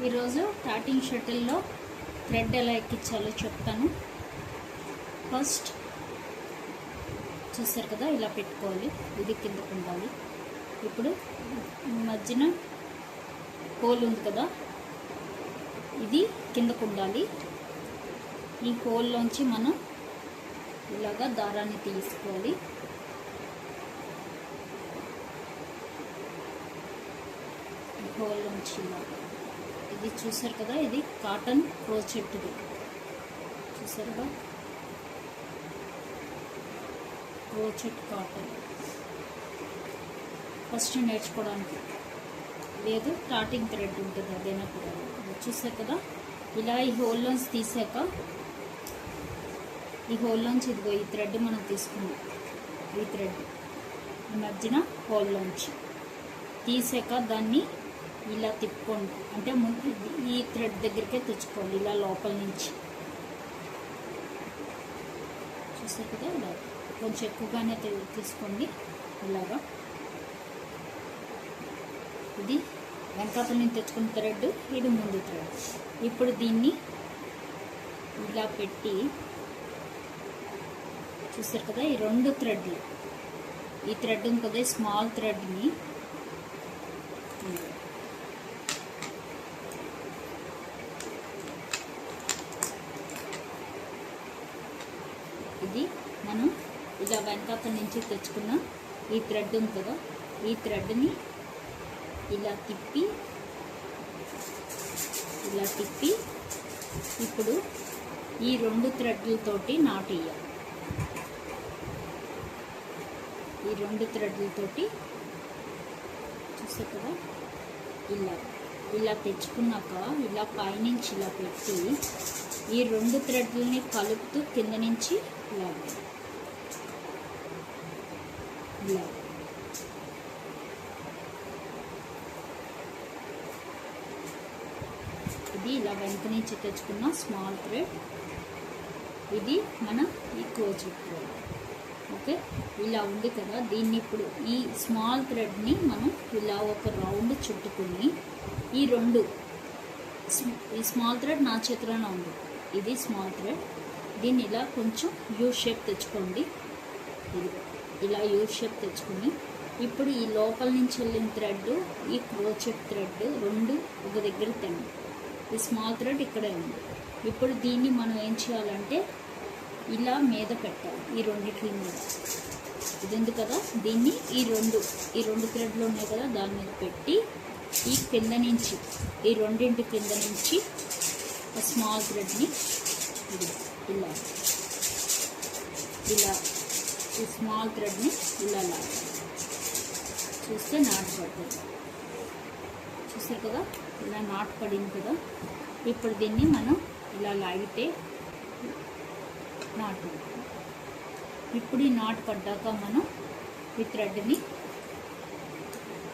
ఈరోజు టాటింగ్ షటిల్లో థ్రెడ్ ఎలా ఎక్కించాలో చెప్తాను. ఫస్ట్ చూసారు కదా, ఇలా పెట్టుకోవాలి. ఇది కిందకు ఉండాలి. ఇప్పుడు మధ్యన హోల్ ఉంది కదా, ఇది కిందకు ఉండాలి. ఈ హోల్లోంచి మనం ఇలాగా దారాన్ని తీసుకోవాలి. ఈ హోల్లోంచి ఇలాగా, ఇది చూసారు కదా, ఇది కాటన్ క్రోచెట్ది చూసారుగా, క్రోచెట్ కాటన్. ఫస్ట్ నేర్చుకోవడానికి లేదు, టాటింగ్ థ్రెడ్ ఉంటుంది, అదైనా కూడా. చూసారు కదా, ఇలా ఈ హోల్లోంచి తీసాక, ఈ హోల్లోంచి ఇదిగో ఈ థ్రెడ్ మనం తీసుకున్నాం. ఈ థ్రెడ్ మధ్యన హోల్లోంచి తీసాక దాన్ని ఇలా తిప్పుకోండి. అంటే ముందు ఈ థ్రెడ్ దగ్గరికే తెచ్చుకోవాలి, ఇలా లోపల నుంచి. చూసారు కదా, ఇలా కొంచెం ఎక్కువగానే తీసుకోండి. ఇలాగా ఇది వెనకాతల నుంచి తెచ్చుకున్న థ్రెడ్, ఇది ముందు థ్రెడ్. ఇప్పుడు దీన్ని ఇలా పెట్టి, చూసారు కదా, ఈ రెండు థ్రెడ్లు, ఈ థ్రెడ్ ఉంది కదా, స్మాల్ థ్రెడ్ని ఇది మనం ఇలా వెనకాతల నుంచి తెచ్చుకున్న ఈ థ్రెడ్ ఉంది కదా, ఈ థ్రెడ్ని ఇలా తిప్పి ఇప్పుడు ఈ రెండు థ్రెడ్లతోటి నాట్ వేయాలి. ఈ రెండు థ్రెడ్లతోటి చూసారు కదా, ఇలా తెచ్చుకున్నాక ఇలా పైనుంచి ఇలా పెట్టి ఈ రెండు థ్రెడ్లని కలుపుతూ కింద నుంచి ఇలా ఇది ఇలా వెనక నుంచి తెచ్చుకున్న స్మాల్ థ్రెడ్, ఇది మన ఈ క్రోచెట్ థ్రెడ్. ఓకే, ఇలా ఉంది కదా, దీన్ని ఇప్పుడు ఈ స్మాల్ థ్రెడ్ని మనం ఇలా ఒక రౌండ్ చుట్టుకుని ఈ స్మాల్ థ్రెడ్ నా చేతిలోనే ఉంది, ఇది స్మాల్ థ్రెడ్. దీన్ని ఇలా కొంచెం యూ షేప్ తెచ్చుకోండి. ఇది ఇలా యూ షేప్ తెచ్చుకొని ఇప్పుడు ఈ లోపల నుంచి వెళ్ళిన థ్రెడ్, ఈ క్రోచెట్ థ్రెడ్ రెండు ఒక దగ్గర తెండి. ఈ స్మాల్ థ్రెడ్ ఇక్కడే ఉంది. ఇప్పుడు దీన్ని మనం ఏం చేయాలంటే ఇలా మీద పెట్టాలి, ఈ రెండిట్ల మీద. ఇది ఉంది కదా, దీన్ని ఈ రెండు థ్రెడ్లు ఉన్నాయి కదా, దాని మీద పెట్టి ఈ కింద నుంచి, ఈ రెండింటి కింద నుంచి స్మాల్ థ్రెడ్ని ఇలా ఈ స్మాల్ థ్రెడ్ని ఇలా లాగాలి. చూస్తే నాటు పడుతుంది. చూసారు కదా, ఇలా నాటు పడింది కదా. ఇప్పుడు దీన్ని మనం ఇలా లాగితే నాటు. ఇప్పుడు ఈ నాటు పడ్డాక మనం ఈ థ్రెడ్ని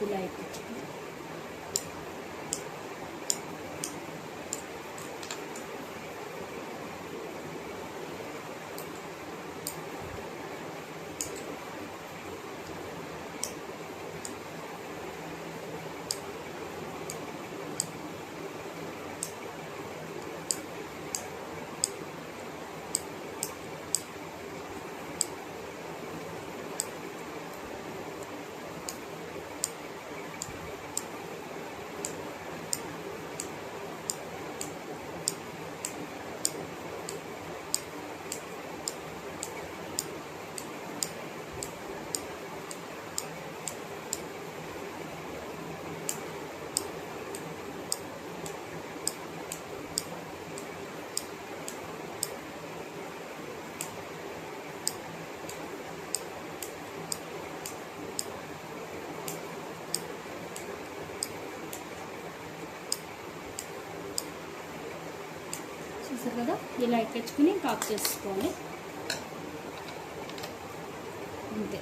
ఇలా ఎక్కించుకోవాలి. చూసారు కదా, ఇలా ఎక్కించుకుని కాప్ చేసుకోవాలి. అంతే.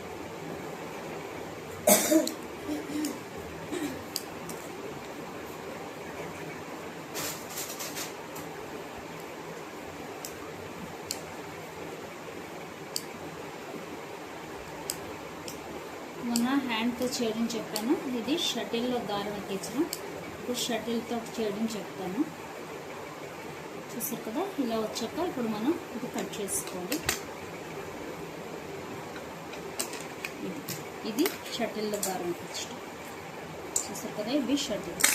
మొన్న హ్యాండ్తో చేయడం చెప్పాను. ఇది షటిల్లో దారం ఎక్కించడం. ఇప్పుడు షటిల్తో చేయడం చెప్తాను. చూసారు కదా, ఇలా వచ్చాక ఇప్పుడు మనం ఇది కట్ చేసుకోవాలి. ఇది షటిల్ దారం కష్టం. చూసారు కదా, ఇవి షటిల్స్.